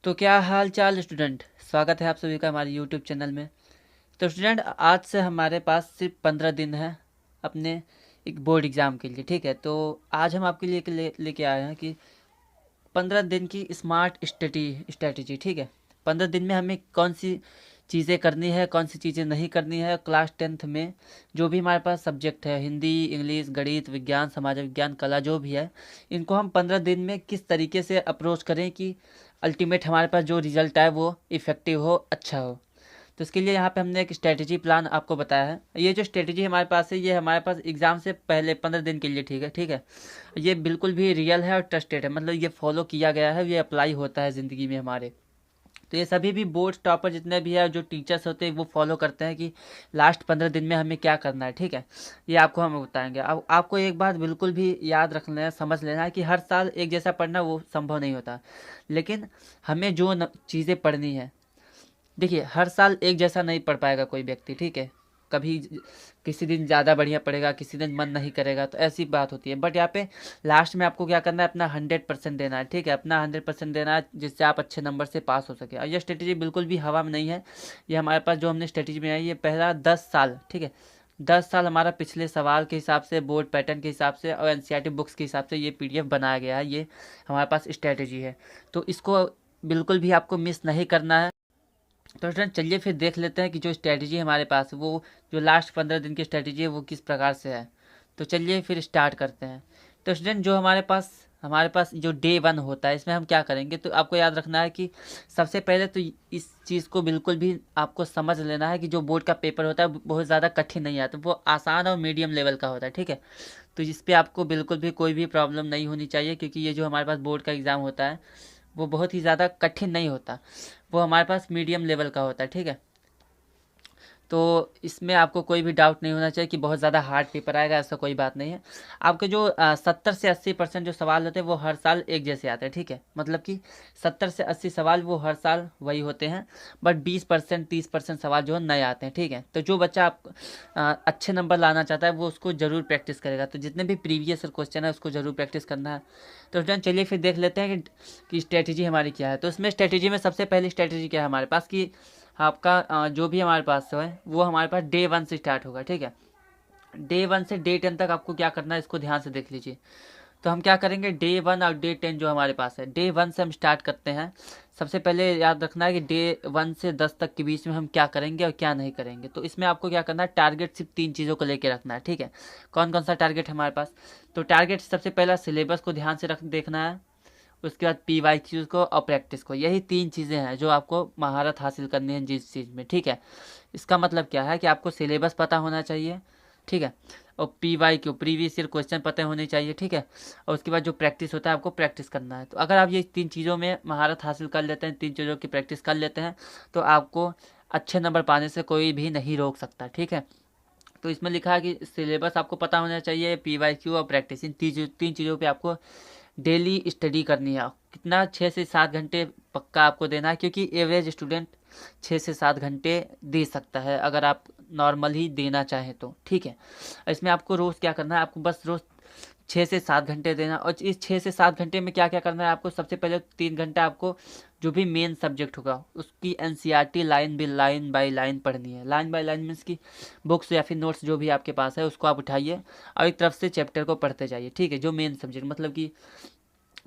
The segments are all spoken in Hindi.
तो क्या हाल चाल स्टूडेंट। स्वागत है आप सभी का हमारे यूट्यूब चैनल में। तो स्टूडेंट, आज से हमारे पास सिर्फ 15 दिन है अपने एक बोर्ड एग्ज़ाम के लिए। ठीक है, तो आज हम आपके लिए लेके आए हैं कि 15 दिन की स्मार्ट स्ट्रेटेजी। ठीक है, 15 दिन में हमें कौन सी चीज़ें करनी है, कौन सी चीज़ें नहीं करनी है। क्लास 10th में जो भी हमारे पास सब्जेक्ट है, हिंदी, इंग्लिश, गणित, विज्ञान, समाज विज्ञान, कला, जो भी है, इनको हम 15 दिन में किस तरीके से अप्रोच करें कि अल्टीमेट हमारे पास जो रिजल्ट आए वो इफ़ेक्टिव हो, अच्छा हो। तो इसके लिए यहाँ पे हमने एक स्ट्रेटजी प्लान आपको बताया है। ये जो स्ट्रेटजी हमारे पास है, ये हमारे पास एग्ज़ाम से पहले 15 दिन के लिए। ठीक है, ठीक है। ये बिल्कुल भी रियल है और ट्रस्टेड है, मतलब ये फॉलो किया गया है, ये अप्लाई होता है ज़िंदगी में हमारे। तो ये सभी भी बोर्ड टॉपर जितने भी है, जो टीचर्स होते हैं, वो फॉलो करते हैं कि लास्ट 15 दिन में हमें क्या करना है। ठीक है, ये आपको हम बताएंगे। अब आपको एक बात बिल्कुल भी याद रख लेना, समझ लेना है कि हर साल एक जैसा पढ़ना वो संभव नहीं होता। लेकिन हमें जो चीज़ें पढ़नी है, देखिए, हर साल एक जैसा नहीं पढ़ पाएगा कोई व्यक्ति। ठीक है, कभी किसी दिन ज़्यादा बढ़िया पढ़ेगा, किसी दिन मन नहीं करेगा, तो ऐसी बात होती है। बट यहाँ पे लास्ट में आपको क्या करना है, अपना 100% देना है। ठीक है, अपना 100% देना है, जिससे आप अच्छे नंबर से पास हो सके। और ये स्ट्रेटेजी बिल्कुल भी हवा में नहीं है। ये हमारे पास जो हमने स्ट्रेटेजी बनाई, ये पहला 10 साल, ठीक है, 10 साल हमारा पिछले सवाल के हिसाब से, बोर्ड पैटर्न के हिसाब से और एनसीईआरटी बुक्स के हिसाब से ये पीडीएफ बनाया गया है। ये हमारे पास स्ट्रेटेजी है, तो इसको बिल्कुल भी आपको मिस नहीं करना है। तो स्टूडेंट, चलिए फिर देख लेते हैं कि जो स्ट्रेटजी हमारे पास है, वो जो लास्ट 15 दिन की स्ट्रेटजी है वो किस प्रकार से है। तो चलिए फिर स्टार्ट करते हैं। तो स्टूडेंट, जो हमारे पास जो डे 1 होता है, इसमें हम क्या करेंगे, तो आपको याद रखना है कि सबसे पहले तो इस चीज़ को बिल्कुल भी आपको समझ लेना है कि जो बोर्ड का पेपर होता है बहुत ज़्यादा कठिन नहीं आता, वो आसान और मीडियम लेवल का होता है। ठीक है, तो इस पर आपको बिल्कुल भी कोई भी प्रॉब्लम नहीं होनी चाहिए, क्योंकि ये जो हमारे पास बोर्ड का एग्ज़ाम होता है वो बहुत ही ज़्यादा कठिन नहीं होता, वो हमारे पास मीडियम लेवल का होता है। ठीक है, तो इसमें आपको कोई भी डाउट नहीं होना चाहिए कि बहुत ज़्यादा हार्ड पेपर आएगा, ऐसा कोई बात नहीं है। आपके जो 70 से 80% जो सवाल होते हैं वो हर साल एक जैसे आते हैं। ठीक है, मतलब कि 70 से 80 सवाल वो हर साल वही होते हैं, बट 20% 30% सवाल जो है नए आते हैं। ठीक है, तो जो बच्चा आप अच्छे नंबर लाना चाहता है वो उसको ज़रूर प्रैक्टिस करेगा। तो जितने भी प्रीवियस क्वेश्चन है उसको ज़रूर प्रैक्टिस करना है। तो स्टूडेंट, चलिए फिर देख लेते हैं कि स्ट्रेटेजी हमारी क्या है। तो इसमें स्ट्रेटेजी में सबसे पहली स्ट्रेटेजी क्या है हमारे पास, कि आपका जो भी हमारे पास है वो हमारे पास डे 1 से स्टार्ट होगा। ठीक है, डे 1 से डे 10 तक आपको क्या करना है, इसको ध्यान से देख लीजिए। तो हम क्या करेंगे, डे 1 और डे 10 जो हमारे पास है, डे 1 से हम स्टार्ट करते हैं। सबसे पहले याद रखना है कि डे 1 से 10 तक के बीच में हम क्या करेंगे और क्या नहीं करेंगे। तो इसमें आपको क्या करना है, टारगेट सिर्फ 3 चीज़ों को लेके रखना है। ठीक है, कौन कौन सा टारगेट है हमारे पास। तो टारगेट सबसे पहला सिलेबस को ध्यान से रख देखना है, उसके बाद PYQs को और प्रैक्टिस को। यही 3 चीज़ें हैं जो आपको महारत हासिल करनी है जिस चीज़ में। ठीक है, इसका मतलब क्या है कि आपको सिलेबस पता होना चाहिए। ठीक है, और PYQ प्रीवियस ईयर क्वेश्चन पता होने चाहिए। ठीक है, और उसके बाद जो प्रैक्टिस होता है आपको प्रैक्टिस करना है। तो अगर आप ये 3 चीज़ों में महारत हासिल कर लेते हैं, 3 चीज़ों की प्रैक्टिस कर लेते हैं, तो आपको अच्छे नंबर पाने से कोई भी नहीं रोक सकता। ठीक है, तो इसमें लिखा है कि सिलेबस आपको पता होना चाहिए, PYQ और प्रैक्टिस, इन 3 चीज़ों पे आपको डेली स्टडी करनी है। कितना, 6 से 7 घंटे पक्का आपको देना है, क्योंकि एवरेज स्टूडेंट 6 से 7 घंटे दे सकता है अगर आप नॉर्मल ही देना चाहें तो। ठीक है, इसमें आपको रोज़ क्या करना है, आपको बस रोज़ 6 से 7 घंटे देना। और इस 6 से 7 घंटे में क्या क्या करना है आपको, सबसे पहले 3 घंटा आपको जो भी मेन सब्जेक्ट होगा उसकी एनसीईआरटी लाइन बाय लाइन पढ़नी है। लाइन बाय लाइन मीन्स की बुक्स या फिर नोट्स जो भी आपके पास है उसको आप उठाइए और एक तरफ से चैप्टर को पढ़ते जाइए। ठीक है, जो मेन सब्जेक्ट, मतलब कि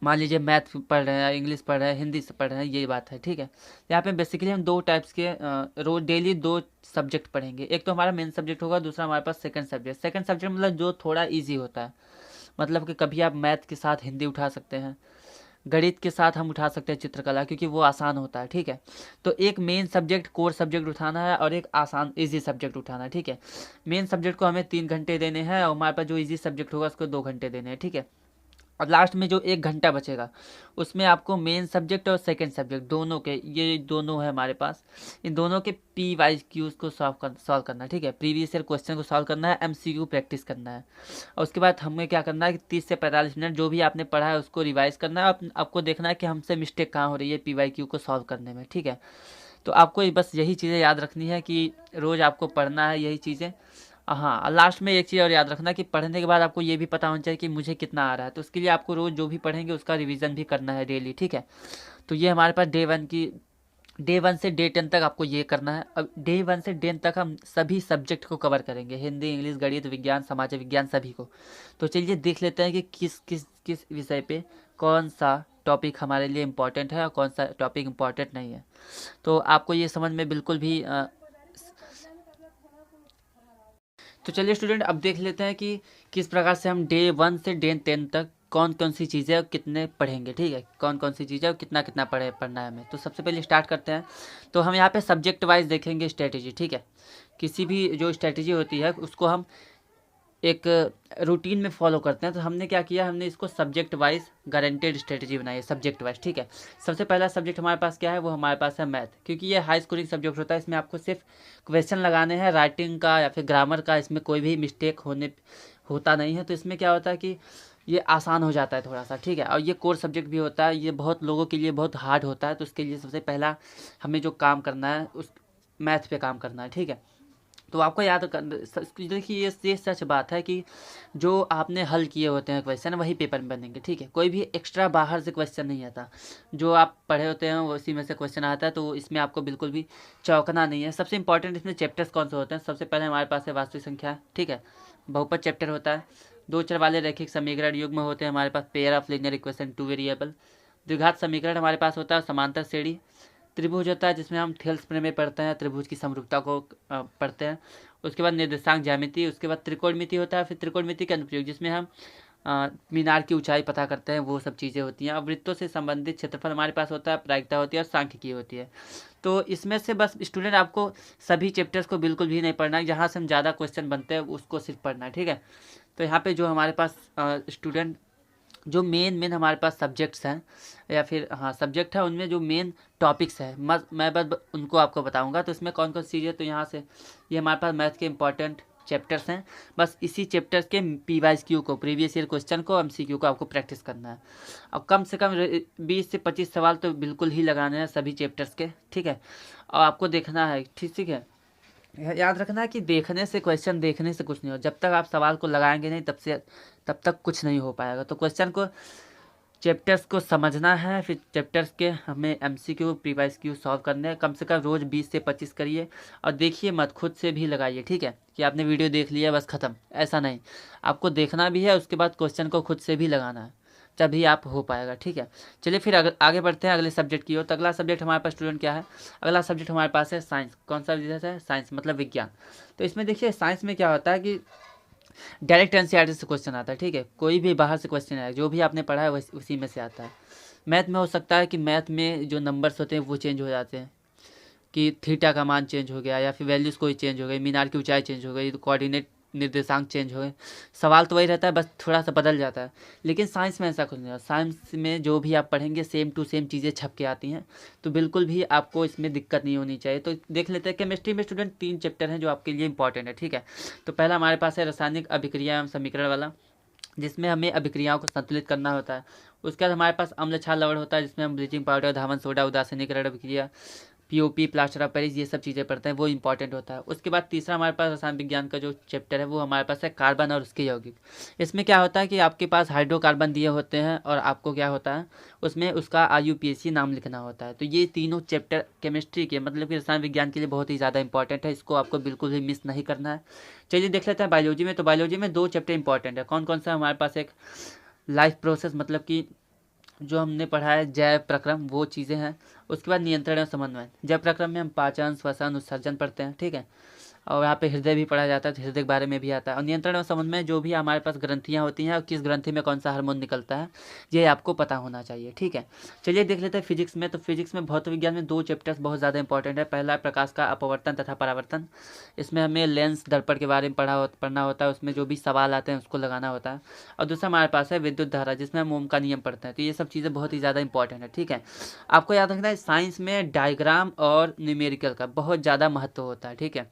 मान लीजिए मैथ पढ़ रहे हैं, इंग्लिश पढ़ रहे हैं, हिंदी से पढ़ रहे हैं, ये बात है। ठीक है, यहाँ पे बेसिकली हम 2 टाइप्स के रोज डेली 2 सब्जेक्ट पढ़ेंगे। एक तो हमारा मेन सब्जेक्ट होगा, दूसरा हमारे पास सेकंड सब्जेक्ट। सेकंड सब्जेक्ट मतलब जो थोड़ा इजी होता है, मतलब कि कभी आप मैथ के साथ हिंदी उठा सकते हैं, गणित के साथ हम उठा सकते हैं चित्रकला, क्योंकि वो आसान होता है। ठीक है, तो एक मेन सब्जेक्ट कोर सब्जेक्ट उठाना है और एक आसान इजी सब्जेक्ट उठाना है। ठीक है, मेन सब्जेक्ट को हमें 3 घंटे देने हैं और हमारे पास जो इजी सब्जेक्ट होगा उसको 2 घंटे देने हैं। ठीक है, और लास्ट में जो 1 घंटा बचेगा उसमें आपको मेन सब्जेक्ट और सेकंड सब्जेक्ट दोनों के, ये दोनों है हमारे पास, इन दोनों के PYQs को सॉल्व करना है। ठीक है, प्रीवियस ईयर क्वेश्चन को सॉल्व करना है, MCQ प्रैक्टिस करना है। और उसके बाद हमें क्या करना है कि 30 से 45 मिनट जो भी आपने पढ़ा है उसको रिवाइज करना है। आपको देखना है कि हमसे मिस्टेक कहाँ हो रही है PYQ को सॉल्व करने में। ठीक है, तो आपको बस यही चीज़ें याद रखनी है कि रोज़ आपको पढ़ना है यही चीज़ें, हाँ, लास्ट में एक चीज़ और याद रखना कि पढ़ने के बाद आपको ये भी पता होना चाहिए कि मुझे कितना आ रहा है, तो उसके लिए आपको रोज़ जो भी पढ़ेंगे उसका रिवीजन भी करना है डेली, ठीक है। तो ये हमारे पास डे 1 से डे 10 तक आपको ये करना है। अब डे 1 से डे 10 तक हम सभी सब्जेक्ट को कवर करेंगे, हिंदी, इंग्लिश, गणित, विज्ञान, समाज विज्ञान, सभी को। तो चलिए देख लेते हैं कि किस किस किस विषय पे कौन सा टॉपिक हमारे लिए इम्पोर्टेंट है और कौन सा टॉपिक इम्पोर्टेंट नहीं है। तो आपको ये समझ में बिल्कुल भी तो चलिए स्टूडेंट, अब देख लेते हैं कि किस प्रकार से हम डे 1 से डे 10 तक कौन कौन सी चीज़ें और कितने पढ़ेंगे, ठीक है। कौन कौन सी चीज़ें और कितना कितना पढ़ना है हमें। तो सबसे पहले स्टार्ट करते हैं। तो हम यहाँ पे सब्जेक्ट वाइज देखेंगे स्ट्रेटेजी, ठीक है। किसी भी जो स्ट्रेटेजी होती है उसको हम एक रूटीन में फॉलो करते हैं। तो हमने क्या किया, हमने इसको सब्जेक्ट वाइज गारंटेड स्ट्रेटेजी बनाई है, सब्जेक्ट वाइज, ठीक है। सबसे पहला सब्जेक्ट हमारे पास क्या है, वो हमारे पास है मैथ, क्योंकि ये हाई स्कोरिंग सब्जेक्ट होता है। इसमें आपको सिर्फ क्वेश्चन लगाने हैं, राइटिंग का या फिर ग्रामर का इसमें कोई भी मिस्टेक होता नहीं है। तो इसमें क्या होता है कि ये आसान हो जाता है थोड़ा सा, ठीक है। और ये कोर सब्जेक्ट भी होता है, ये बहुत लोगों के लिए बहुत हार्ड होता है। तो उसके लिए सबसे पहला हमें जो काम करना है उस मैथ पे काम करना है, ठीक है। तो आपको याद कर, देखिए ये सच बात है कि जो आपने हल किए होते हैं क्वेश्चन वही पेपर में बनेंगे, ठीक है। कोई भी एक्स्ट्रा बाहर से क्वेश्चन नहीं आता, जो आप पढ़े होते हैं उसी में से क्वेश्चन आता है। तो इसमें आपको बिल्कुल भी चौंकना नहीं है। सबसे इंपॉर्टेंट इसमें चैप्टर्स कौन से होते हैं, सबसे पहले हमारे पास है वास्तविक संख्या, ठीक है। बहुपद चैप्टर होता है। दो चर वाले रैखिक समीकरण युग्म होते हैं हमारे पास, pair of linear equation, two variable. द्विघात समीकरण हमारे पास होता है, समांतर श्रेणी। त्रिभुज होता है जिसमें हम थेल्स प्रमेय पढ़ते हैं, त्रिभुज की समरूपता को पढ़ते हैं। उसके बाद निर्देशांक ज्यामिति, उसके बाद त्रिकोणमिति होता है, फिर त्रिकोणमिति के अनुप्रयोग जिसमें हम मीनार की ऊंचाई पता करते हैं, वो सब चीज़ें होती हैं। अब वृत्तों से संबंधित क्षेत्रफल हमारे पास होता है, प्रायिकता होती है और सांख्यिकी होती है। तो इसमें से बस स्टूडेंट आपको सभी चैप्टर्स को बिल्कुल भी नहीं पढ़ना है, जहाँ से हम ज़्यादा क्वेश्चन बनते हैं उसको सिर्फ पढ़ना है, ठीक है। तो यहाँ पे जो हमारे पास स्टूडेंट जो मेन हमारे पास सब्जेक्ट्स हैं या फिर हाँ सब्जेक्ट है, उनमें जो मेन टॉपिक्स है मैं बस उनको आपको बताऊंगा। तो इसमें कौन कौन सी चीज़ें, तो यहाँ से ये हमारे पास मैथ के इंपॉर्टेंट चैप्टर्स हैं। बस इसी चैप्टर्स के PYQ को, प्रीवियस ईयर क्वेश्चन को, MCQ को आपको प्रैक्टिस करना है। और कम से कम 20 से 25 सवाल तो बिल्कुल ही लगाने हैं सभी चैप्टर्स के, ठीक है। और आपको देखना है, ठीक है। याद रखना है कि देखने से क्वेश्चन, देखने से कुछ नहीं हो, जब तक आप सवाल को लगाएंगे नहीं तब तक कुछ नहीं हो पाएगा। तो क्वेश्चन को, चैप्टर्स को समझना है, फिर चैप्टर्स के हमें MCQ PYQ सॉल्व करने हैं। कम से कम रोज़ 20 से 25 करिए और देखिए मत, खुद से भी लगाइए, ठीक है। कि आपने वीडियो देख लिया बस ख़त्म, ऐसा नहीं, आपको देखना भी है, उसके बाद क्वेश्चन को खुद से भी लगाना है, तभी आप हो पाएगा, ठीक है। चलिए फिर आगे बढ़ते हैं अगले सब्जेक्ट की ओर। तो अगला सब्जेक्ट हमारे पास स्टूडेंट क्या है, अगला सब्जेक्ट हमारे पास है साइंस। कौन सा विषय है, साइंस मतलब विज्ञान। तो इसमें देखिए साइंस में क्या होता है कि डायरेक्ट NCERT से क्वेश्चन आता है, ठीक है। कोई भी बाहर से क्वेश्चन आए, जो भी आपने पढ़ा है उसी में से आता है। मैथ में हो सकता है कि मैथ में जो नंबर्स होते हैं वो चेंज हो जाते हैं, कि थीटा का मान चेंज हो गया या फिर वैल्यूज़ कोई चेंज हो गई, मीनार की ऊंचाई चेंज हो गई, तो कोऑर्डिनेट निर्देशांक चेंज हो गए। सवाल तो वही रहता है, बस थोड़ा सा बदल जाता है। लेकिन साइंस में ऐसा कुछ नहीं है। साइंस में जो भी आप पढ़ेंगे सेम टू सेम चीज़ें छप के आती हैं, तो बिल्कुल भी आपको इसमें दिक्कत नहीं होनी चाहिए। तो देख लेते हैं केमिस्ट्री में स्टूडेंट 3 चैप्टर हैं जो आपके लिए इंपॉर्टेंट है, ठीक है। तो पहला हमारे पास है रासायनिक अभिक्रिया एवं समीकरण वाला, जिसमें हमें अभिक्रियाओं को संतुलित करना होता है। उसके बाद हमारे पास अम्ल क्षार लवण होता है, जिसमें हम ब्लीचिंग पाउडर, धावन सोडा, उदासीनीकरण अभिक्रिया, POP, प्लास्टर ऑफ पेरिस, ये सब चीज़ें पढ़ते हैं, वो इंपॉर्टेंट होता है। उसके बाद तीसरा हमारे पास रसायन विज्ञान का जो चैप्टर है वो हमारे पास है कार्बन और उसके यौगिक। इसमें क्या होता है कि आपके पास हाइड्रोकार्बन दिए होते हैं और आपको क्या होता है उसमें उसका IUPAC नाम लिखना होता है। तो ये तीनों चैप्टर केमिस्ट्री के मतलब कि रसायन विज्ञान के लिए बहुत ही ज़्यादा इंपॉर्टेंट है, इसको आपको बिल्कुल भी मिस नहीं करना है। चलिए देख लेते हैं बायोलॉजी में। तो बायोलॉजी में 2 चैप्टर इंपॉर्टेंट है। कौन कौन सा हमारे पास, एक लाइफ प्रोसेस मतलब कि जो हमने पढ़ा है जैव प्रक्रम, वो चीज़ें हैं। उसके बाद नियंत्रण और समन्वय। जैव प्रक्रम में हम पाचन, श्वसन, उत्सर्जन पढ़ते हैं, ठीक है। और यहाँ पे हृदय भी पढ़ा जाता है, तो हृदय के बारे में भी आता है। और नियंत्रण और समन्वय जो भी हमारे पास ग्रंथियाँ होती हैं और किस ग्रंथि में कौन सा हार्मोन निकलता है, ये आपको पता होना चाहिए, ठीक है। चलिए देख लेते हैं फिजिक्स में। तो फिजिक्स में भौतिक विज्ञान में 2 चैप्टर्स बहुत ज़्यादा इंपॉर्टेंट है। पहला है प्रकाश का अपवर्तन तथा परावर्तन। इसमें हमें लेंस दर्पण के बारे में पढ़ना होता है, उसमें जो भी सवाल आते हैं उसको लगाना होता है। और दूसरा हमारे पास है विद्युत धारा, जिसमें हम ओम का नियम पढ़ते हैं। तो ये सब चीज़ें बहुत ही ज़्यादा इंपॉर्टेंट है, ठीक है। आपको याद रखना है साइंस में डायग्राम और न्यूमेरिकल का बहुत ज़्यादा महत्व होता है, ठीक है।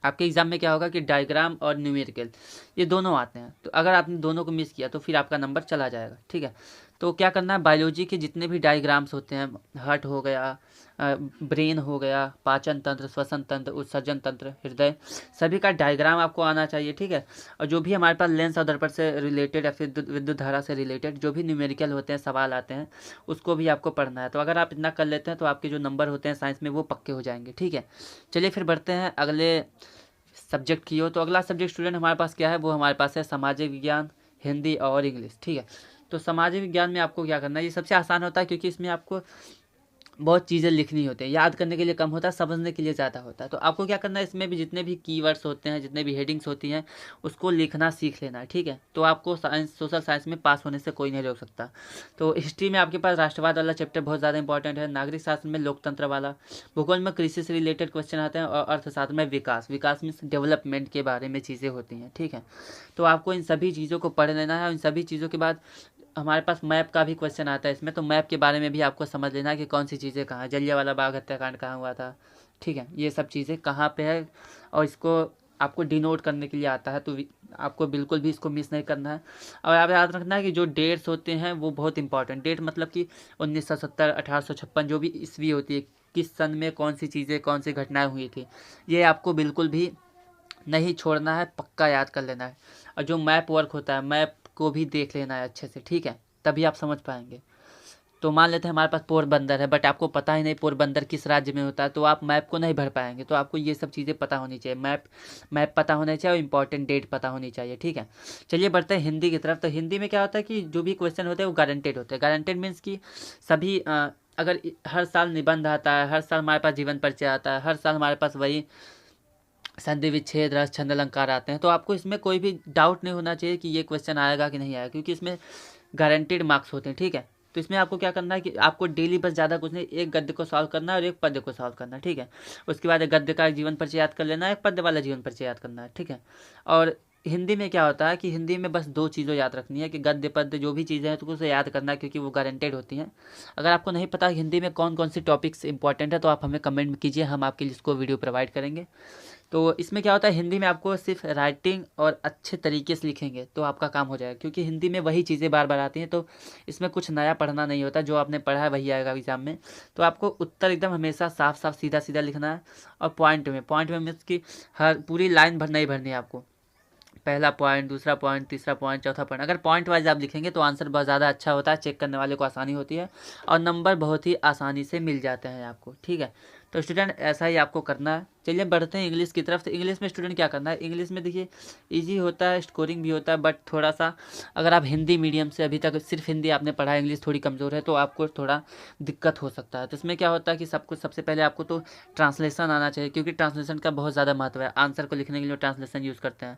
आपके एग्जाम में क्या होगा कि डायग्राम और न्यूमेरिकल ये दोनों आते हैं, तो अगर आपने दोनों को मिस किया तो फिर आपका नंबर चला जाएगा, ठीक है। तो क्या करना है, बायोलॉजी के जितने भी डायग्राम्स होते हैं, हार्ट हो गया, ब्रेन हो गया, पाचन तंत्र, श्वसन तंत्र, उत्सर्जन तंत्र, हृदय, सभी का डायग्राम आपको आना चाहिए, ठीक है। और जो भी हमारे पास लेंस और दर्पण से रिलेटेड या फिर विद्युत धारा से रिलेटेड जो भी न्यूमेरिकल होते हैं, सवाल आते हैं, उसको भी आपको पढ़ना है। तो अगर आप इतना कर लेते हैं तो आपके जो नंबर होते हैं साइंस में वो पक्के हो जाएंगे, ठीक है। चलिए फिर बढ़ते हैं अगले सब्जेक्ट की हो। तो अगला सब्जेक्ट स्टूडेंट हमारे पास क्या है, वो हमारे पास है सामाजिक विज्ञान, हिंदी और इंग्लिश, ठीक है। तो सामाजिक विज्ञान में आपको क्या करना है, ये सबसे आसान होता है क्योंकि इसमें आपको बहुत चीज़ें लिखनी होती हैं, याद करने के लिए कम होता है, समझने के लिए ज़्यादा होता है। तो आपको क्या करना है, इसमें भी जितने भी कीवर्ड्स होते हैं, जितने भी हेडिंग्स होती हैं, उसको लिखना सीख लेना है, ठीक है। तो आपको साइंस, सोशल साइंस में पास होने से कोई नहीं रोक सकता। तो हिस्ट्री में आपके पास राष्ट्रवाद वाला चैप्टर बहुत ज़्यादा इंपॉर्टेंट है, नागरिक शासन में लोकतंत्र वाला, भूगोल में कृषि से रिलेटेड क्वेश्चन आते हैं, और अर्थशास्त्र में विकास, विकास मीन्स डेवलपमेंट के बारे में चीज़ें होती हैं, ठीक है। तो आपको इन सभी चीज़ों को पढ़ लेना है, और इन सभी चीज़ों के बाद हमारे पास मैप का भी क्वेश्चन आता है इसमें। तो मैप के बारे में भी आपको समझ लेना है कि कौन सी चीज़ें कहाँ है, जलियांवाला बाग हत्याकांड कहाँ हुआ था, ठीक है, ये सब चीज़ें कहाँ पे है, और इसको आपको डिनोट करने के लिए आता है। तो आपको बिल्कुल भी इसको मिस नहीं करना है। और आप याद रखना है कि जो डेट्स होते हैं वो बहुत इंपॉर्टेंट, डेट मतलब कि 1970, 1856, जो भी ईस्वी होती है, किस सन में कौन सी चीज़ें, कौन सी घटनाएं हुई थी, ये आपको बिल्कुल भी नहीं छोड़ना है, पक्का याद कर लेना है। और जो मैप वर्क होता है, मैप को भी देख लेना है अच्छे से, ठीक है, तभी आप समझ पाएंगे। तो मान लेते हैं हमारे पास पोरबंदर है, बट आपको पता ही नहीं पोरबंदर किस राज्य में होता है, तो आप मैप को नहीं भर पाएंगे। तो आपको ये सब चीज़ें पता होनी चाहिए, मैप पता होना चाहिए, और इंपॉर्टेंट डेट पता होनी चाहिए, ठीक है। चलिए बढ़ते हैं हिंदी की तरफ। तो हिंदी में क्या होता है कि जो भी क्वेश्चन होते हैं वो गारंटेड होते हैं। गारंटेड मीन्स कि सभी अगर हर साल निबंध आता है, हर साल हमारे पास जीवन परिचय आता है, हर साल हमारे पास वही संधि विच्छेद रस छंद अलंकार आते हैं, तो आपको इसमें कोई भी डाउट नहीं होना चाहिए कि ये क्वेश्चन आएगा कि नहीं आएगा, क्योंकि इसमें गारंटेड मार्क्स होते हैं, ठीक है। तो इसमें आपको क्या करना है कि आपको डेली बस ज़्यादा कुछ नहीं, एक गद्य को सॉल्व करना है और एक पद्य को सॉल्व करना है, ठीक है। उसके बाद एक गद्य का जीवन परिचय याद कर लेना है, एक पद्य वाला जीवन परिचय याद करना है, ठीक है। और हिंदी में क्या होता है कि हिंदी में बस दो चीज़ों याद रखनी है कि गद्य पद्य जो भी चीज़ें हैं तो उसे याद करना है, क्योंकि वो गारंटेड होती हैं। अगर आपको नहीं पता हिंदी में कौन कौन सी टॉपिक्स इंपॉर्टेंट है तो आप हमें कमेंट में कीजिए, हम आपके लिए इसको वीडियो प्रोवाइड करेंगे। तो इसमें क्या होता है, हिंदी में आपको सिर्फ राइटिंग और अच्छे तरीके से लिखेंगे तो आपका काम हो जाएगा, क्योंकि हिंदी में वही चीज़ें बार बार आती हैं, तो इसमें कुछ नया पढ़ना नहीं होता, जो आपने पढ़ा है वही आएगा एग्जाम में। तो आपको उत्तर एकदम हमेशा साफ साफ सीधा सीधा लिखना है, और पॉइंट में मीन्स कि हर पूरी लाइन भर नहीं भरनी है आपको, पहला पॉइंट, दूसरा पॉइंट, तीसरा पॉइंट, चौथा पॉइंट। अगर पॉइंट वाइज आप लिखेंगे तो आंसर बहुत ज़्यादा अच्छा होता है, चेक करने वाले को आसानी होती है, और नंबर बहुत ही आसानी से मिल जाते हैं आपको, ठीक है। तो स्टूडेंट ऐसा ही आपको करना है। चलिए बढ़ते हैं इंग्लिश की तरफ। तो इंग्लिश में स्टूडेंट क्या करना है, इंग्लिश में देखिए इजी होता है, स्कोरिंग भी होता है, बट थोड़ा सा अगर आप हिंदी मीडियम से अभी तक सिर्फ हिंदी आपने पढ़ा है, इंग्लिश थोड़ी कमज़ोर है, तो आपको थोड़ा दिक्कत हो सकता है। तो इसमें क्या होता है कि सब कुछ सबसे पहले आपको तो ट्रांसलेशन आना चाहिए, क्योंकि ट्रांसलेशन का बहुत ज़्यादा महत्व है। आंसर को लिखने के लिए ट्रांसलेशन यूज़ करते हैं,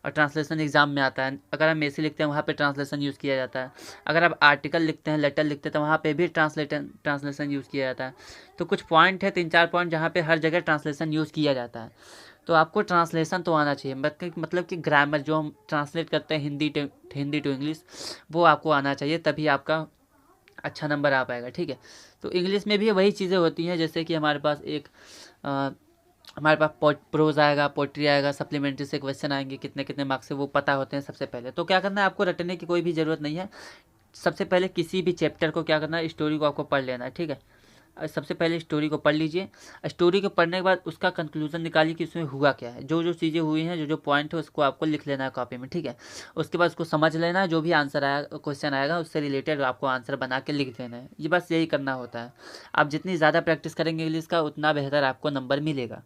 और ट्रांसलेशन एग्जाम में आता है। अगर हम मेसी लिखते हैं वहाँ पे ट्रांसलेशन यूज़ किया जाता है। अगर आप आर्टिकल लिखते हैं, लेटर लिखते हैं, तो वहाँ पे भी ट्रांसलेशन यूज़ किया जाता है। तो कुछ पॉइंट है, 3-4 पॉइंट जहाँ पे हर जगह ट्रांसलेशन यूज़ किया जाता है। तो आपको ट्रांसलेशन तो आना चाहिए, मतलब कि ग्रामर जो हम ट्रांसलेट करते हैं हिंदी टू इंग्लिश, वो आपको आना चाहिए, तभी आपका अच्छा नंबर आ पाएगा, ठीक है। तो इंग्लिश में भी वही चीज़ें होती हैं, जैसे कि हमारे पास हमारे पास प्रोज आएगा, पोट्री आएगा, सप्लीमेंट्री से क्वेश्चन आएंगे, कितने कितने मार्क्स से वो पता होते हैं सबसे पहले। तो क्या करना है, आपको रटने की कोई भी ज़रूरत नहीं है। सबसे पहले किसी भी चैप्टर को क्या करना है, स्टोरी को आपको पढ़ लेना है, ठीक है। सबसे पहले स्टोरी को पढ़ लीजिए। स्टोरी को पढ़ने के बाद उसका कंक्लूजन निकालिए कि उसमें हुआ क्या है, जो जो चीज़ें हुई हैं, जो जो पॉइंट है, उसको आपको लिख लेना है कॉपी में, ठीक है। उसके बाद उसको समझ लेना है, जो भी आंसर आया, क्वेश्चन आएगा, उससे रिलेटेड आपको आंसर बना के लिख देना है। ये बस यही करना होता है। आप जितनी ज़्यादा प्रैक्टिस करेंगे इंग्लिश का, उतना बेहतर आपको नंबर मिलेगा।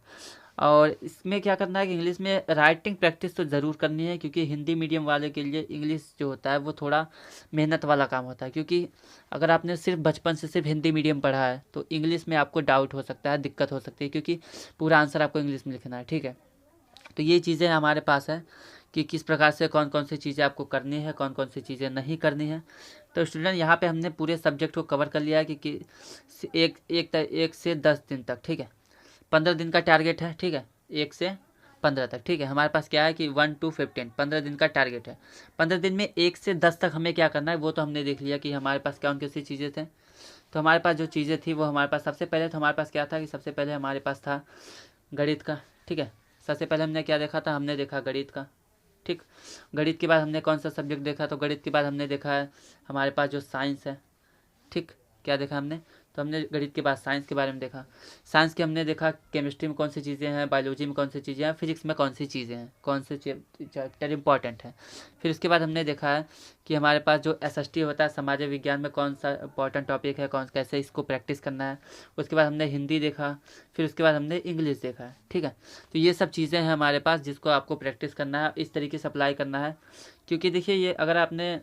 और इसमें क्या करना है कि इंग्लिश में राइटिंग प्रैक्टिस तो ज़रूर करनी है, क्योंकि हिंदी मीडियम वाले के लिए इंग्लिश जो होता है वो थोड़ा मेहनत वाला काम होता है। क्योंकि अगर आपने सिर्फ बचपन से सिर्फ हिंदी मीडियम पढ़ा है तो इंग्लिश में आपको डाउट हो सकता है, दिक्कत हो सकती है, क्योंकि पूरा आंसर आपको इंग्लिश में लिखना है, ठीक है। तो ये चीज़ें हमारे पास है कि किस प्रकार से कौन कौन सी चीज़ें आपको करनी है, कौन कौन सी चीज़ें नहीं करनी है। तो स्टूडेंट यहाँ पे हमने पूरे सब्जेक्ट को कवर कर लिया है कि एक से 10 दिन तक, ठीक है। 15 दिन का टारगेट है, ठीक है, 1 से 15 तक, ठीक है। हमारे पास क्या है कि 1 to 15 15 दिन का टारगेट है। 15 दिन में 1 से 10 तक हमें क्या करना है वो तो हमने देख लिया कि हमारे पास कौन कैसी चीज़ें थे। तो हमारे पास जो चीज़ें थी वो हमारे पास सबसे पहले, तो हमारे पास क्या था कि सबसे पहले हमारे पास था गणित का, ठीक है। सबसे पहले हमने क्या देखा था, हमने देखा गणित का, ठीक। गणित के बाद हमने कौन सा सब्जेक्ट देखा, तो गणित के बाद हमने देखा है हमारे पास जो साइंस है, ठीक। क्या देखा हमने, तो हमने गणित के बाद साइंस के बारे में देखा। साइंस के हमने देखा केमिस्ट्री में कौन सी चीज़ें हैं, बायोलॉजी में कौन सी चीज़ें हैं, फिजिक्स में कौन सी चीज़ें हैं, कौन से चैप्टर इंपॉर्टेंट है। फिर उसके बाद हमने देखा है कि हमारे पास जो SST होता है समाज विज्ञान में कौन सा इंपॉर्टेंट टॉपिक है, कौन कैसे इसको प्रैक्टिस करना है। उसके बाद हमने हिंदी देखा, फिर उसके बाद हमने इंग्लिश देखा है, ठीक है। तो ये सब चीज़ें हैं हमारे पास जिसको आपको प्रैक्टिस करना है, इस तरीके से अप्लाई करना है। क्योंकि देखिए ये अगर आपने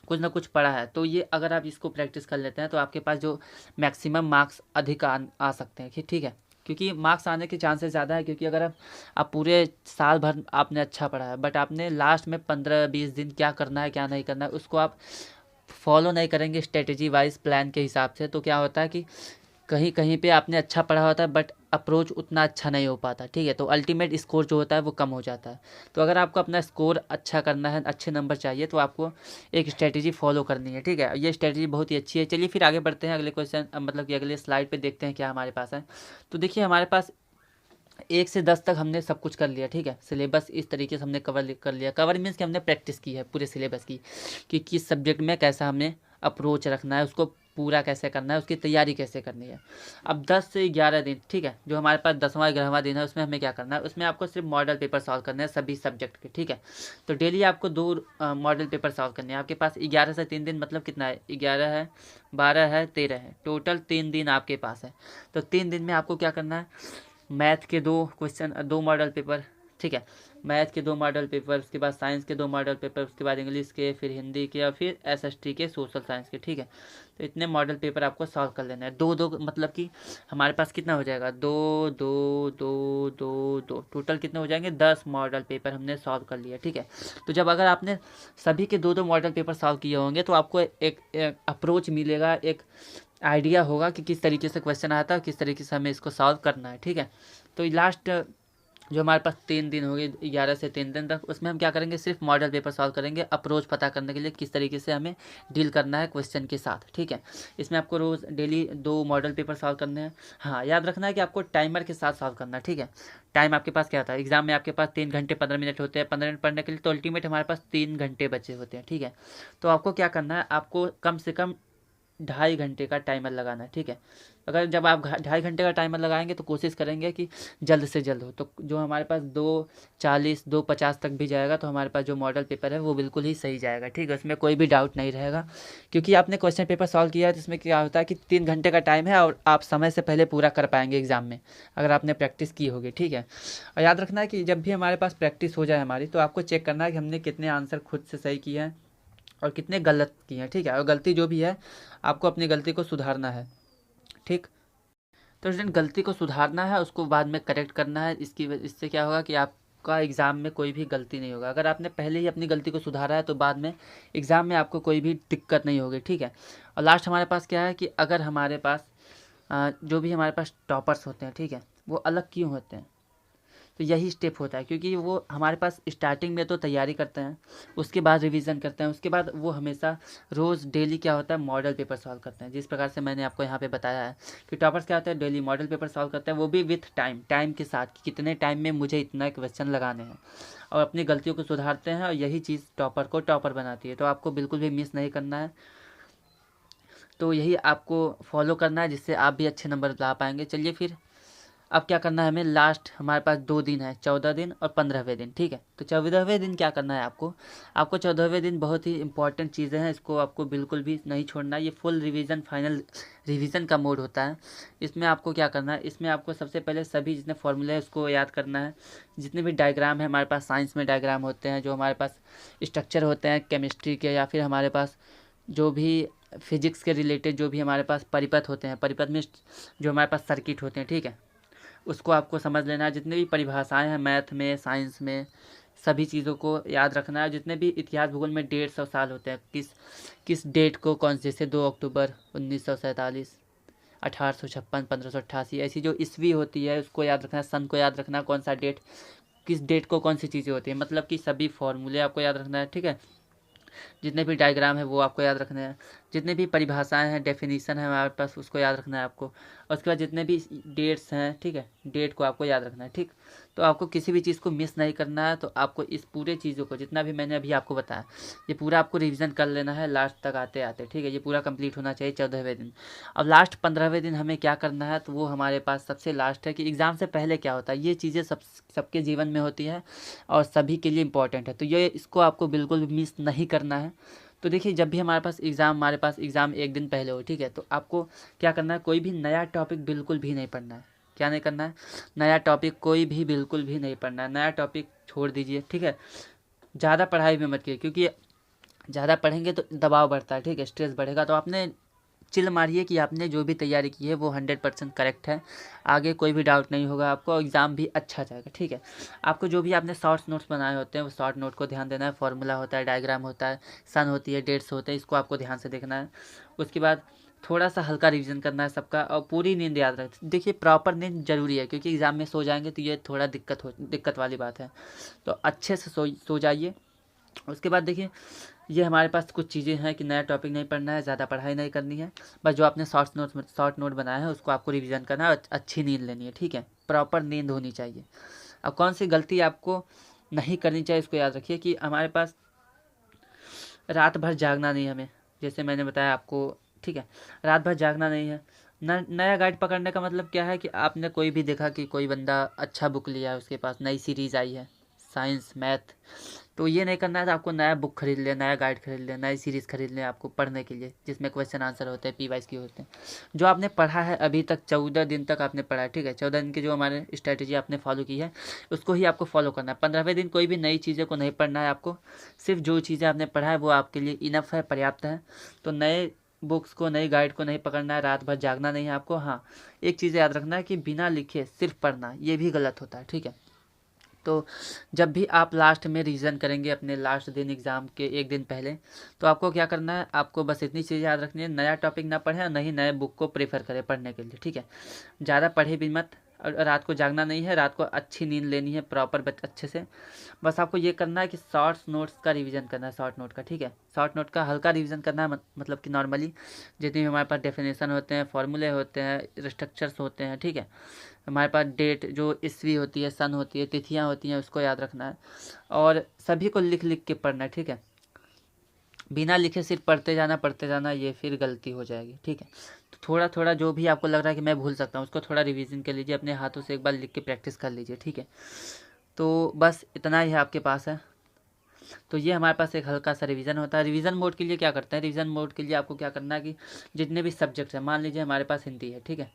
कुछ ना कुछ पढ़ा है तो ये अगर आप इसको प्रैक्टिस कर लेते हैं तो आपके पास जो मैक्सिमम मार्क्स अधिक आ सकते हैं, ठीक है। क्योंकि मार्क्स आने के चांसेस ज़्यादा है, क्योंकि अगर आप पूरे साल भर आपने अच्छा पढ़ा है बट आपने लास्ट में 15-20 दिन क्या करना है क्या नहीं करना है उसको आप फॉलो नहीं करेंगे स्ट्रेटेजी वाइज प्लान के हिसाब से, तो क्या होता है कि कहीं कहीं पे आपने अच्छा पढ़ा होता है बट अप्रोच उतना अच्छा नहीं हो पाता, ठीक है। तो अल्टीमेट स्कोर जो होता है वो कम हो जाता है। तो अगर आपको अपना स्कोर अच्छा करना है, अच्छे नंबर चाहिए, तो आपको एक स्ट्रेटेजी फॉलो करनी है, ठीक है। ये स्ट्रेटेजी बहुत ही अच्छी है। चलिए फिर आगे बढ़ते हैं, अगले क्वेश्चन मतलब कि अगले स्लाइड पे देखते हैं क्या हमारे पास है। तो देखिए हमारे पास 1 से 10 तक हमने सब कुछ कर लिया, ठीक है। सिलेबस इस तरीके से हमने कवर कर लिया। कवर मीन्स कि हमने प्रैक्टिस की है पूरे सिलेबस की कि किस सब्जेक्ट में कैसा हमें अप्रोच रखना है, उसको पूरा कैसे करना है, उसकी तैयारी कैसे करनी है। अब 10 से 11 दिन, ठीक है, जो हमारे पास 10वां 11वां दिन है उसमें हमें क्या करना है, उसमें आपको सिर्फ मॉडल पेपर सॉल्व करने हैं सभी सब्जेक्ट के, ठीक है। तो डेली आपको 2 मॉडल पेपर सॉल्व करने हैं। आपके पास 11 से 3 दिन मतलब कितना है, 11 है, 12 है, 13 है, टोटल 3 दिन आपके पास है। तो 3 दिन में आपको क्या करना है, मैथ के 2 क्वेश्चन, 2 मॉडल पेपर, ठीक है। मैथ के 2 मॉडल पेपर, उसके बाद साइंस के 2 मॉडल पेपर, उसके बाद इंग्लिश के, फिर हिंदी के और फिर SST के, सोशल साइंस के, ठीक है। तो इतने मॉडल पेपर आपको सॉल्व कर लेना है। 2-2 मतलब कि हमारे पास कितना हो जाएगा, 2 2 2 2 2 टोटल कितने हो जाएंगे, 10 मॉडल पेपर हमने सॉल्व कर लिया, ठीक है। तो जब अगर आपने सभी के 2-2 मॉडल पेपर सॉल्व किए होंगे तो आपको एक अप्रोच मिलेगा, एक आइडिया होगा कि किस तरीके से क्वेश्चन आता है, किस तरीके से हमें इसको सॉल्व करना है, ठीक है। तो लास्ट जो हमारे पास 3 दिन हो गए 11 से 3 दिन तक, उसमें हम क्या करेंगे, सिर्फ मॉडल पेपर सॉल्व करेंगे, अप्रोच पता करने के लिए किस तरीके से हमें डील करना है क्वेश्चन के साथ, ठीक है। इसमें आपको रोज़ डेली 2 मॉडल पेपर सॉल्व करने हैं। हाँ, याद रखना है कि आपको टाइमर के साथ सॉल्व करना है, ठीक है। टाइम आपके पास क्या होता है, एग्जाम में आपके पास 3 घंटे 15 मिनट होते हैं, 15 मिनट पढ़ने के लिए, तो अल्टीमेट हमारे पास 3 घंटे बचे होते हैं, ठीक है। तो आपको क्या करना है, आपको कम से कम 2.5 घंटे का टाइमर लगाना है, ठीक है। अगर जब आप 2.5 घंटे का टाइमर लगाएंगे तो कोशिश करेंगे कि जल्द से जल्द हो। तो जो हमारे पास 2:40 2:50 तक भी जाएगा तो हमारे पास जो मॉडल पेपर है वो बिल्कुल ही सही जाएगा, ठीक है। उसमें कोई भी डाउट नहीं रहेगा, क्योंकि आपने क्वेश्चन पेपर सॉल्व किया है तो इसमें क्या होता है कि 3 घंटे का टाइम है और आप समय से पहले पूरा कर पाएंगे एग्जाम में, अगर आपने प्रैक्टिस की होगी, ठीक है। और याद रखना है कि जब भी हमारे पास प्रैक्टिस हो जाए हमारी, तो आपको चेक करना है कि हमने कितने आंसर खुद से सही किए हैं और कितने गलत किए हैं, ठीक है। और गलती जो भी है आपको अपनी गलती को सुधारना है, ठीक। तो स्टूडेंट गलती को सुधारना है, उसको बाद में करेक्ट करना है। इससे क्या होगा कि आपका एग्ज़ाम में कोई भी गलती नहीं होगा। अगर आपने पहले ही अपनी गलती को सुधारा है तो बाद में एग्ज़ाम में आपको कोई भी दिक्कत नहीं होगी, ठीक है। और लास्ट हमारे पास क्या है कि अगर हमारे पास जो भी हमारे पास टॉपर्स होते हैं, ठीक है, वो अलग क्यों होते हैं, तो यही स्टेप होता है, क्योंकि वो हमारे पास स्टार्टिंग में तो तैयारी करते हैं, उसके बाद रिवीजन करते हैं, उसके बाद वो हमेशा रोज़ डेली क्या होता है, मॉडल पेपर सॉल्व करते हैं। जिस प्रकार से मैंने आपको यहाँ पे बताया है कि टॉपर्स क्या होते हैं, डेली मॉडल पेपर सॉल्व करते हैं, वो भी विथ टाइम के साथ कि कितने टाइम में मुझे इतना क्वेश्चन लगाने हैं, और अपनी गलतियों को सुधारते हैं, और यही चीज़ टॉपर को टॉपर बनाती है। तो आपको बिल्कुल भी मिस नहीं करना है, तो यही आपको फॉलो करना है, जिससे आप भी अच्छे नंबर ला पाएंगे। चलिए फिर अब क्या करना है हमें, लास्ट हमारे पास 2 दिन है, 14 दिन और 15वें दिन, ठीक है। तो 14वें दिन क्या करना है आपको 14वें दिन बहुत ही इंपॉर्टेंट चीज़ें हैं, इसको आपको बिल्कुल भी नहीं छोड़ना है। ये फुल रिवीजन, फाइनल रिवीजन का मोड होता है। इसमें आपको क्या करना है, इसमें आपको सबसे पहले सभी जितने फॉर्मूले हैं उसको याद करना है। जितने भी डायग्राम है हमारे पास, साइंस में डायग्राम होते हैं, जो हमारे पास स्ट्रक्चर होते हैं केमिस्ट्री के, या फिर हमारे पास जो भी फिजिक्स के रिलेटेड जो भी हमारे पास परिपथ होते हैं, परिपथ में जो हमारे पास सर्किट होते हैं, ठीक है, उसको आपको समझ लेना है। जितने भी परिभाषाएं हैं मैथ में, साइंस में, सभी चीज़ों को याद रखना है। जितने भी इतिहास भूगोल में 150 साल होते हैं, किस डेट को कौन से, जैसे 2 अक्टूबर 1947, 1856, 1588, ऐसी जो ईस्वी होती है उसको याद रखना है, सन को याद रखना है, कौन सा डेट, किस डेट को कौन सी चीज़ें होती हैं, मतलब कि सभी फॉर्मूले आपको याद रखना है, ठीक है। जितने भी डायग्राम है वो आपको याद रखने हैं। जितने भी परिभाषाएं हैं, डेफिनेशन है हमारे पास, उसको याद रखना है आपको। और उसके बाद जितने भी डेट्स हैं, ठीक है, डेट को आपको याद रखना है, ठीक। तो आपको किसी भी चीज़ को मिस नहीं करना है। तो आपको इस पूरे चीज़ों को जितना भी मैंने अभी आपको बताया ये पूरा आपको रिवीजन कर लेना है लास्ट तक आते आते, ठीक है। ये पूरा कंप्लीट होना चाहिए 14वें दिन। अब लास्ट 15वें दिन हमें क्या करना है, तो वो हमारे पास सबसे लास्ट है कि एग्ज़ाम से पहले क्या होता है। ये चीज़ें सबके जीवन में होती है और सभी के लिए इम्पॉर्टेंट है, तो ये इसको आपको बिल्कुल भी मिस नहीं करना है। तो देखिए, जब भी हमारे पास एग्ज़ाम एक दिन पहले हो, ठीक है, तो आपको क्या करना है, कोई भी नया टॉपिक बिल्कुल भी नहीं पढ़ना है। क्या नहीं करना है, नया टॉपिक कोई भी बिल्कुल भी नहीं पढ़ना है। नया टॉपिक छोड़ दीजिए, ठीक है। ज़्यादा पढ़ाई में मत कीजिए, क्योंकि ज़्यादा पढ़ेंगे तो दबाव बढ़ता है, ठीक है, स्ट्रेस बढ़ेगा। तो आपने चिल मारिए कि आपने जो भी तैयारी की है वो 100% करेक्ट है। आगे कोई भी डाउट नहीं होगा आपको, एग्ज़ाम भी अच्छा जाएगा, ठीक है। आपको जो भी आपने शॉर्ट्स नोट्स बनाए होते हैं वो शॉर्ट नोट को ध्यान देना है। फार्मूला होता है, डायग्राम होता है, सन होती है, डेट्स होते हैं, इसको आपको ध्यान से देखना है। उसके बाद थोड़ा सा हल्का रिवीजन करना है सबका, और पूरी नींद याद रख। देखिए, प्रॉपर नींद जरूरी है, क्योंकि एग्ज़ाम में सो जाएंगे तो ये थोड़ा दिक्कत वाली बात है। तो अच्छे से सो जाइए। उसके बाद देखिए, ये हमारे पास कुछ चीज़ें हैं कि नया टॉपिक नहीं पढ़ना है, ज़्यादा पढ़ाई नहीं करनी है, बस जो आपने शॉर्ट नोट बनाया है उसको आपको रिवीजन करना है और अच्छी नींद लेनी है, ठीक है। प्रॉपर नींद होनी चाहिए। अब कौन सी गलती आपको नहीं करनी चाहिए, इसको याद रखिए कि हमारे पास रात भर जागना नहीं है हमें, जैसे मैंने बताया आपको, ठीक है। रात भर जागना नहीं है। नया गाइड पकड़ने का मतलब क्या है कि आपने कोई भी देखा कि कोई बंदा अच्छा बुक लिया है, उसके पास नई सीरीज़ आई है साइंस मैथ, तो ये नहीं करना है। तो आपको नया बुक खरीद लें, नया गाइड खरीद लें, नई सीरीज़ खरीद लें आपको पढ़ने के लिए, जिसमें क्वेश्चन आंसर होते हैं, PYQ की होते हैं। जो आपने पढ़ा है अभी तक, 14 दिन तक आपने पढ़ा है, ठीक है। 14 दिन की जो हमारे स्ट्रैटेजी आपने फॉलो की है उसको ही आपको फॉलो करना है। 15वें दिन कोई भी नई चीज़ों को नहीं पढ़ना है आपको, सिर्फ जो चीज़ें आपने पढ़ा है वो आपके लिए इनफ है, पर्याप्त है। तो नए बुक्स को, नई गाइड को नहीं पकड़ना है, रात भर जागना नहीं है आपको। हाँ, एक चीज़ याद रखना है कि बिना लिखे सिर्फ पढ़ना, ये भी गलत होता है, ठीक है। तो जब भी आप लास्ट में रिवीजन करेंगे अपने लास्ट दिन एग्ज़ाम के एक दिन पहले, तो आपको क्या करना है, आपको बस इतनी चीज़ याद रखनी है, नया टॉपिक ना पढ़ें और न ही नए बुक को प्रेफर करें पढ़ने के लिए, ठीक है। ज़्यादा पढ़े भी मत, और रात को जागना नहीं है, रात को अच्छी नींद लेनी है प्रॉपर अच्छे से। बस आपको ये करना है कि शॉर्ट्स नोट्स का रिवीजन करना है, शॉर्ट नोट का, ठीक है। शॉर्ट नोट का हल्का रिवीजन करना है, मतलब कि नॉर्मली जितने भी हमारे पास डेफिनेशन होते हैं, फॉर्मूले होते हैं, स्ट्रक्चर्स होते हैं, ठीक है। हमारे पास डेट जो ईस्वी होती है, सन होती है, तिथियां होती हैं, उसको याद रखना है और सभी को लिख लिख के पढ़ना है, ठीक है। बिना लिखे सिर्फ पढ़ते जाना ये फिर गलती हो जाएगी, ठीक है। तो थोड़ा थोड़ा जो भी आपको लग रहा है कि मैं भूल सकता हूँ उसको थोड़ा रिवीजन कर लीजिए, अपने हाथों से एक बार लिख के प्रैक्टिस कर लीजिए, ठीक है। तो बस इतना ही है आपके पास है। तो ये हमारे पास एक हल्का सा रिवीजन होता है। रिवीजन मोड के लिए क्या करते हैं, रिवीजन मोड के लिए आपको क्या करना है कि जितने भी सब्जेक्ट हैं, मान लीजिए हमारे पास हिंदी है, ठीक है,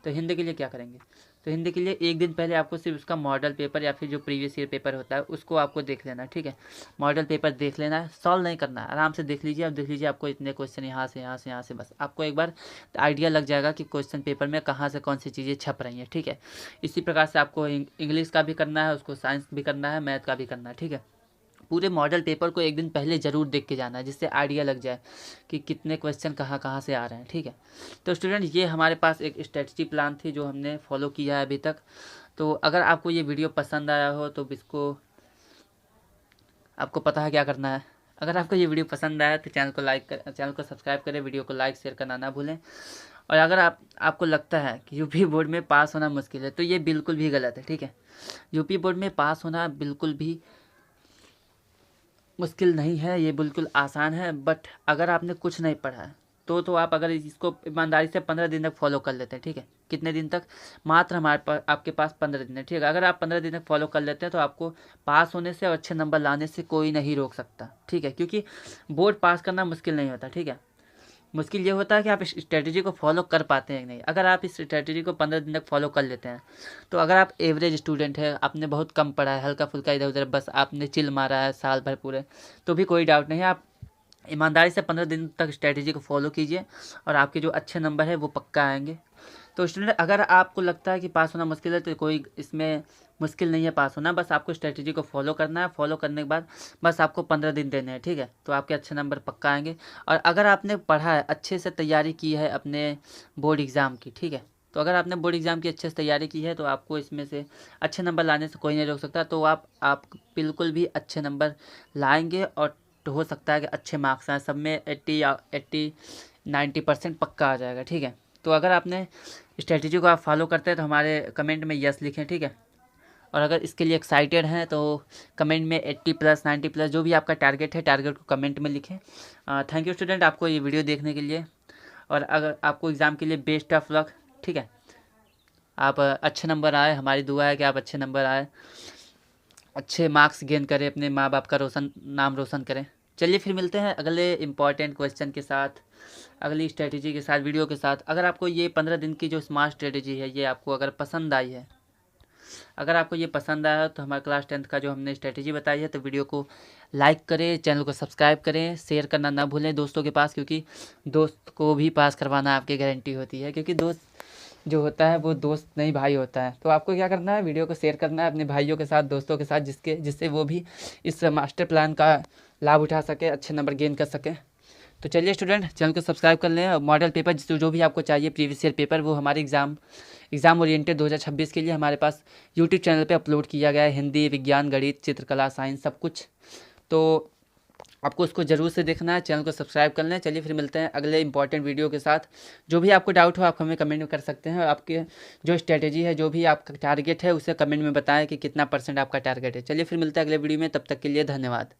तो हिंदी के लिए क्या करेंगे, तो हिंदी के लिए एक दिन पहले आपको सिर्फ उसका मॉडल पेपर या फिर जो प्रीवियस ईयर पेपर होता है उसको आपको देख लेना है, ठीक है। मॉडल पेपर देख लेना है, सॉल्व नहीं करना है, आराम से देख लीजिए। अब देख लीजिए आपको इतने क्वेश्चन यहाँ से यहाँ से यहाँ से, बस आपको एक बार आइडिया लग जाएगा कि क्वेश्चन पेपर में कहाँ से कौन सी चीज़ें छप रही हैं, ठीक है। इसी प्रकार से आपको इंग्लिश का भी करना है, उसको साइंस भी करना है, मैथ का भी करना है, ठीक है। पूरे मॉडल पेपर को एक दिन पहले ज़रूर देख के जाना है, जिससे आइडिया लग जाए कि कितने क्वेश्चन कहाँ कहाँ से आ रहे हैं, ठीक है। तो स्टूडेंट, ये हमारे पास एक स्ट्रेटजी प्लान थी जो हमने फॉलो किया है अभी तक। तो अगर आपको ये वीडियो पसंद आया हो तो इसको, आपको पता है क्या करना है। अगर आपको ये वीडियो पसंद आया तो चैनल को सब्सक्राइब करें, वीडियो को लाइक शेयर करना ना भूलें। और अगर आपको लगता है कि यूपी बोर्ड में पास होना मुश्किल है तो ये बिल्कुल भी गलत है, ठीक है। यूपी बोर्ड में पास होना बिल्कुल भी मुश्किल नहीं है, ये बिल्कुल आसान है। बट अगर आपने कुछ नहीं पढ़ा है तो आप अगर इसको ईमानदारी से 15 दिन तक फॉलो कर लेते हैं, ठीक है। कितने दिन तक, मात्र हमारे पास आपके पास 15 दिन है, ठीक है। अगर आप 15 दिन तक फॉलो कर लेते हैं तो आपको पास होने से और अच्छे नंबर लाने से कोई नहीं रोक सकता, ठीक है। क्योंकि बोर्ड पास करना मुश्किल नहीं होता, ठीक है। मुश्किल ये होता है कि आप इस स्ट्रेटजी को फॉलो कर पाते हैं कि नहीं। अगर आप इस स्ट्रेटजी को 15 दिन तक फॉलो कर लेते हैं तो अगर आप एवरेज स्टूडेंट है, आपने बहुत कम पढ़ा है, हल्का फुल्का इधर उधर बस आपने चिल मारा है साल भर पूरे, तो भी कोई डाउट नहीं है। आप ईमानदारी से 15 दिन तक स्ट्रेटजी को फॉलो कीजिए और आपके जो अच्छे नंबर है वो पक्का आएंगे। तो स्टूडेंट, अगर आपको लगता है कि पास होना मुश्किल है तो कोई इसमें मुश्किल नहीं है पास होना, बस आपको स्ट्रेटजी को फॉलो करना है। फॉलो करने के बाद बस आपको 15 दिन देने हैं, ठीक है, तो आपके अच्छे नंबर पक्का आएंगे। और अगर आपने पढ़ा है, अच्छे से तैयारी की है अपने बोर्ड एग्ज़ाम की, ठीक है, तो अगर आपने बोर्ड एग्ज़ाम की अच्छे से तैयारी की है तो आपको इसमें से अच्छे नंबर लाने से कोई नहीं रोक सकता। तो आप बिल्कुल भी अच्छे नंबर लाएंगे और हो सकता है कि अच्छे मार्क्स आए, सब में 80 90% पक्का आ जाएगा, ठीक है। तो अगर आपने स्ट्रेटजी को आप फॉलो करते हैं तो हमारे कमेंट में यस लिखें, ठीक है। और अगर इसके लिए एक्साइटेड हैं तो कमेंट में 80 प्लस 90 प्लस जो भी आपका टारगेट है, टारगेट को कमेंट में लिखें। थैंक यू स्टूडेंट आपको ये वीडियो देखने के लिए, और अगर आपको एग्ज़ाम के लिए बेस्ट ऑफ लक। ठीक है, आप अच्छे नंबर आए, हमारी दुआ है कि आप अच्छे नंबर आए, अच्छे मार्क्स गेन करें, अपने माँ बाप का नाम रोशन करें। चलिए फिर मिलते हैं अगले इम्पॉर्टेंट क्वेश्चन के साथ, अगली स्ट्रेटेजी के साथ, वीडियो के साथ। अगर आपको ये 15 दिन की जो स्मार्ट स्ट्रेटेजी है ये आपको अगर पसंद आई है, अगर आपको ये पसंद आया तो हमारे क्लास 10th का जो हमने स्ट्रेटेजी बताई है, तो वीडियो को लाइक करें, चैनल को सब्सक्राइब करें, शेयर करना ना भूलें दोस्तों के पास, क्योंकि दोस्त को भी पास करवाना आपकी गारंटी होती है, क्योंकि दोस्त जो होता है वो दोस्त नहीं भाई होता है। तो आपको क्या करना है, वीडियो को शेयर करना है अपने भाइयों के साथ, दोस्तों के साथ, जिससे वो भी इस मास्टर प्लान का लाभ उठा सके, अच्छे नंबर गेन कर सके। तो चलिए स्टूडेंट, चैनल को सब्सक्राइब कर लें। मॉडल पेपर जो भी आपको चाहिए, प्रीवियस ईयर पेपर, वो हमारे एग्ज़ाम ओरिएंटेड 2026 के लिए हमारे पास यूट्यूब चैनल पे अपलोड किया गया है। हिंदी, विज्ञान, गणित, चित्रकला, साइंस, सब कुछ। तो आपको उसको ज़रूर से देखना है, चैनल को सब्सक्राइब कर लें। चलिए फिर मिलते हैं अगले इंपॉर्टेंट वीडियो के साथ। जो भी आपको डाउट हो आप हमें कमेंट में कर सकते हैं, और आपके जो स्ट्रेटेजी है, जो भी आपका टारगेट है, उसे कमेंट में बताएं कि कितना % आपका टारगेट है। चलिए फिर मिलते हैं अगले वीडियो में, तब तक के लिए धन्यवाद।